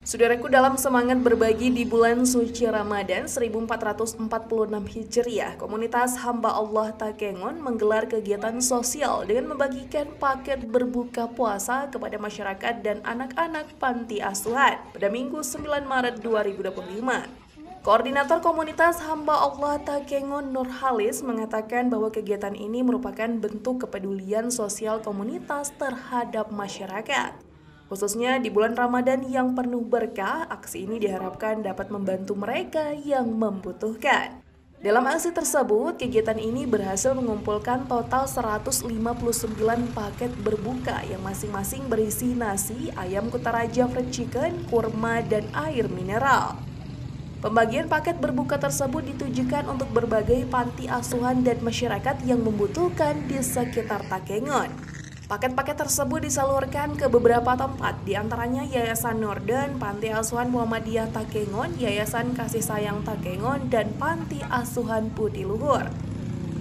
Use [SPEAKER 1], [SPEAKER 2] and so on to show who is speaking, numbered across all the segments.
[SPEAKER 1] Saudaraku, dalam semangat berbagi di bulan suci Ramadan 1446 Hijriah, komunitas Hamba Allah Takengon menggelar kegiatan sosial dengan membagikan paket berbuka puasa kepada masyarakat dan anak-anak panti asuhan pada Minggu 9 Maret 2025. Koordinator komunitas Hamba Allah Takengon Nur Halis mengatakan bahwa kegiatan ini merupakan bentuk kepedulian sosial komunitas terhadap masyarakat. Khususnya di bulan Ramadan yang penuh berkah, aksi ini diharapkan dapat membantu mereka yang membutuhkan. Dalam aksi tersebut, kegiatan ini berhasil mengumpulkan total 159 paket berbuka yang masing-masing berisi nasi, ayam Kutaraja fried chicken, kurma, dan air mineral. Pembagian paket berbuka tersebut ditujukan untuk berbagai panti asuhan dan masyarakat yang membutuhkan di sekitar Takengon. Paket-paket tersebut disalurkan ke beberapa tempat, diantaranya Yayasan Norden, Panti Asuhan Muhammadiyah Takengon, Yayasan Kasih Sayang Takengon, dan Panti Asuhan Putih Luhur.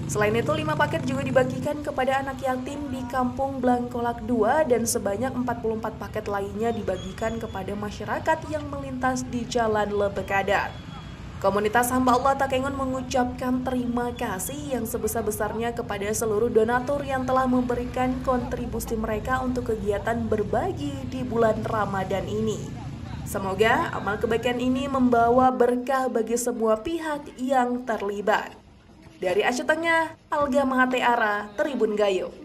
[SPEAKER 1] Selain itu, 5 paket juga dibagikan kepada anak yatim di Kampung Blangkolak 2 dan sebanyak 44 paket lainnya dibagikan kepada masyarakat yang melintas di Jalan Lebekadar. Komunitas Hamba Allah Takengon mengucapkan terima kasih yang sebesar-besarnya kepada seluruh donatur yang telah memberikan kontribusi mereka untuk kegiatan berbagi di bulan Ramadan ini. Semoga amal kebaikan ini membawa berkah bagi semua pihak yang terlibat. Dari Aceh Tengah, Alga Mahateara, Tribun Gayo.